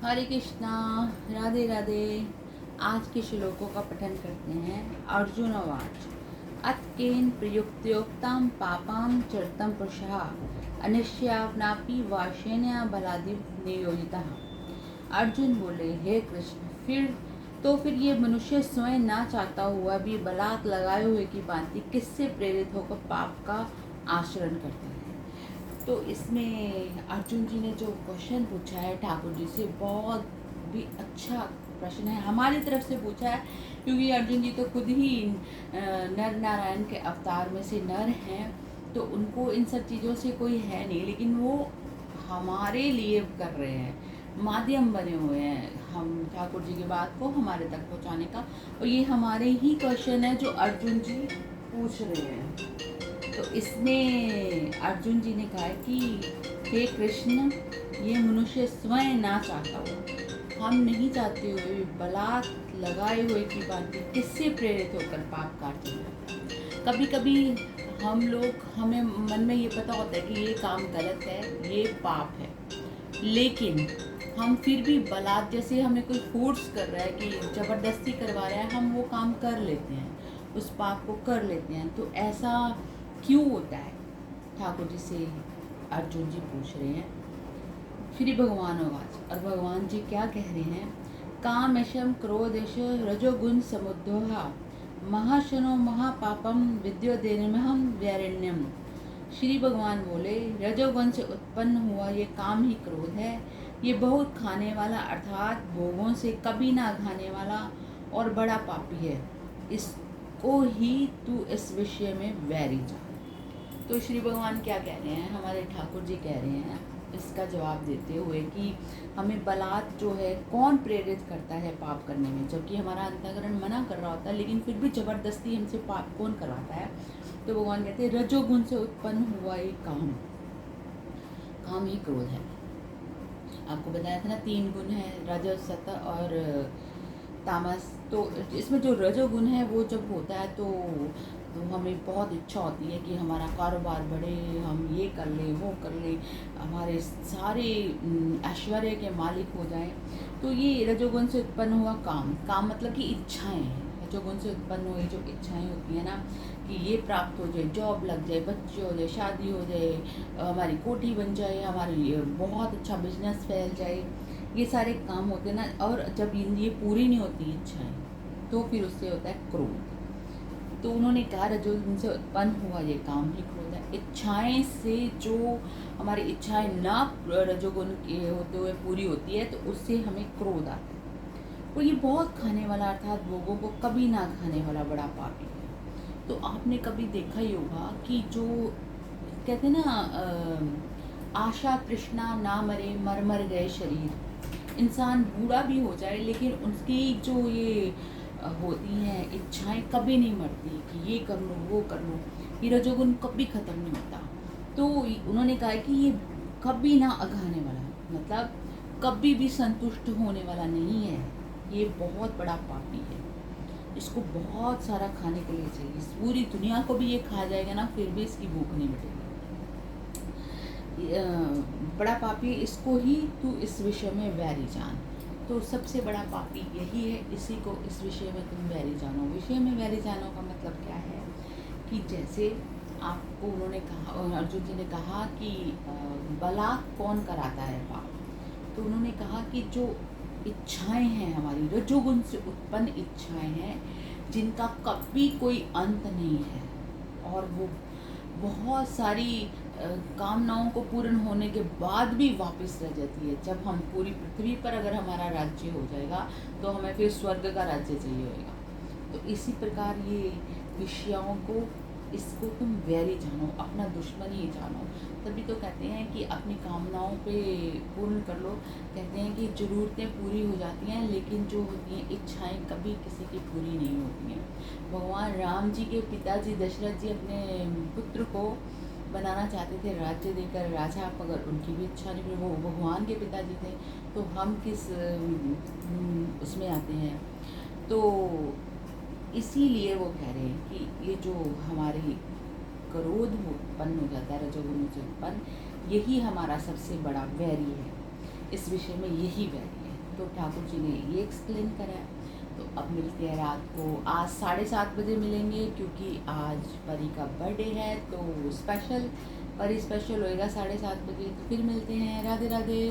हरे कृष्णा, राधे राधे। आज के श्लोकों का पठन करते हैं। अर्जुनवाच अत्केन प्रयुक्तयोक्तां पापां चरतं पुरुषः अनिश्यावनापि वाशेन्या बलादि नियोजितः। अर्जुन बोले, हे कृष्ण, फिर ये मनुष्य स्वयं ना चाहता हुआ भी बलात् लगाए हुए की भांति किससे प्रेरित होकर पाप का आचरण करता है। तो इसमें अर्जुन जी ने जो क्वेश्चन पूछा है ठाकुर जी से, बहुत भी अच्छा प्रश्न है। हमारी तरफ से पूछा है क्योंकि अर्जुन जी तो खुद ही नर नारायण के अवतार में से नर हैं, तो उनको इन सब चीज़ों से कोई है नहीं, लेकिन वो हमारे लिए कर रहे हैं, माध्यम बने हुए हैं हम ठाकुर जी की बात को हमारे तक पहुंचाने का। और ये हमारे ही क्वेश्चन है जो अर्जुन जी पूछ रहे हैं। तो इसमें अर्जुन जी ने कहा कि हे कृष्ण, ये मनुष्य स्वयं ना चाहता हो, हम नहीं चाहते हुए बलात् लगाए हुए की भांति किससे प्रेरित होकर पाप करते हैं। कभी कभी हमें मन में ये पता होता है कि ये काम गलत है, ये पाप है, लेकिन हम फिर भी बलात्, जैसे हमें कोई फोर्स कर रहा है कि ज़बरदस्ती करवा रहा है, हम वो काम कर लेते हैं, उस पाप को कर लेते हैं। तो ऐसा क्यों होता है, ठाकुर जी से अर्जुन जी पूछ रहे हैं। श्री भगवान आवाज, और भगवान जी क्या कह रहे हैं। कामेशम क्रोधेश रजोगुण समुद्रोहा महाशनो महापापम विद्योदेनमहम व्यारण्यम। श्री भगवान बोले, रजोगुण से उत्पन्न हुआ ये काम ही क्रोध है, ये बहुत खाने वाला अर्थात भोगों से कभी ना खाने वाला और बड़ा पापी है, इसको ही तू इस विषय में वैरी जा। तो श्री भगवान क्या कह रहे हैं, हमारे ठाकुर जी कह रहे हैं इसका जवाब देते हुए कि हमें बलात् जो है कौन प्रेरित करता है पाप करने में, जबकि हमारा अंतःकरण मना कर रहा होता है, लेकिन फिर भी जबरदस्ती हमसे पाप कौन करवाता है। तो भगवान कहते हैं रजोगुण से उत्पन्न हुआ ये काम ही क्रोध है। आपको बताया था ना, 3 गुण है, रज सत और तामस। तो इसमें जो रजोगुण है वो जब होता है तो हमें बहुत इच्छा होती है कि हमारा कारोबार बढ़े, हम ये कर लें वो कर लें, हमारे सारे ऐश्वर्य के मालिक हो जाएं। तो ये रजोगुण से उत्पन्न हुआ काम मतलब कि इच्छाएं हैं। रजोगुण से उत्पन्न हुई जो इच्छाएं होती हैं ना, कि ये प्राप्त हो जाए, जॉब लग जाए, बच्चे हो जाए, शादी हो जाए, हमारी कोठी बन जाए, हमारी बहुत अच्छा बिजनेस फैल जाए, ये सारे काम होते हैं ना। और जब ये पूरी नहीं होती इच्छाएं, तो फिर उससे होता है क्रोध। तो उन्होंने कहा रजोगुण से उत्पन्न हुआ ये काम ही क्रोध है। इच्छाएं से जो हमारी इच्छाएं ना रजोगुण के होते हुए पूरी होती है, तो उससे हमें क्रोध आता है। और ये बहुत खाने वाला अर्थात भोगों को कभी ना खाने वाला बड़ा पापी है। तो आपने कभी देखा ही होगा कि जो कहते हैं ना, आशा तृष्णा ना मरे मर गए शरीर। इंसान बूढ़ा भी हो जाए लेकिन उसकी जो ये होती हैं इच्छाएं कभी नहीं मरती कि ये कर लो वो कर लो, ये रजोगुण कभी ख़त्म नहीं होता। तो उन्होंने कहा कि ये कभी ना अघाने वाला, मतलब कभी भी संतुष्ट होने वाला नहीं है, ये बहुत बड़ा पापी है। इसको बहुत सारा खाने के लिए चाहिए, इस पूरी दुनिया को भी ये खा जाएगा ना, फिर भी इसकी भूख नहीं मिटेगी। बड़ा पापी, इसको ही तू इस विषय में वैरी जान। तो सबसे बड़ा पापी यही है, इसी को इस विषय में तुम वैरी जानो। विषय में वैरी जानो का मतलब क्या है कि जैसे आपको उन्होंने कहा, अर्जुन जी ने कहा कि बलात् कौन कराता है पाप। तो उन्होंने कहा कि जो इच्छाएं हैं हमारी, रजोगुण से उत्पन्न इच्छाएं हैं, जिनका कभी कोई अंत नहीं है, और वो बहुत सारी कामनाओं को पूर्ण होने के बाद भी वापस रह जाती है। जब हम पूरी पृथ्वी पर अगर हमारा राज्य हो जाएगा तो हमें फिर स्वर्ग का राज्य चाहिए होगा। तो इसी प्रकार ये विषयों को, इसको तुम वैरी जानो, अपना दुश्मन ही जानो। तभी तो कहते हैं कि अपनी कामनाओं पे पूर्ण कर लो। कहते हैं कि ज़रूरतें पूरी हो जाती हैं, लेकिन जो होती हैं इच्छाएं कभी किसी की पूरी नहीं होती हैं। भगवान राम जी के पिताजी दशरथ जी अपने पुत्र को बनाना चाहते थे राज्य देकर राजा, मगर उनकी भी इच्छा नहीं हुई। वो भगवान के पिताजी थे, तो हम किस उसमें आते हैं। तो इसीलिए वो कह रहे हैं कि ये जो हमारे क्रोध उत्पन्न हो जाता है रजोगुण से उत्पन्न, यही हमारा सबसे बड़ा वैरी है। इस विषय में यही वैरी है। तो ठाकुर जी ने ये एक्सप्लेन करा है। तो अब मिलते हैं रात को, आज 7:30 बजे मिलेंगे, क्योंकि आज परी का बर्थडे है, तो स्पेशल परी स्पेशल होएगा 7:30 बजे। तो फिर मिलते हैं। राधे राधे।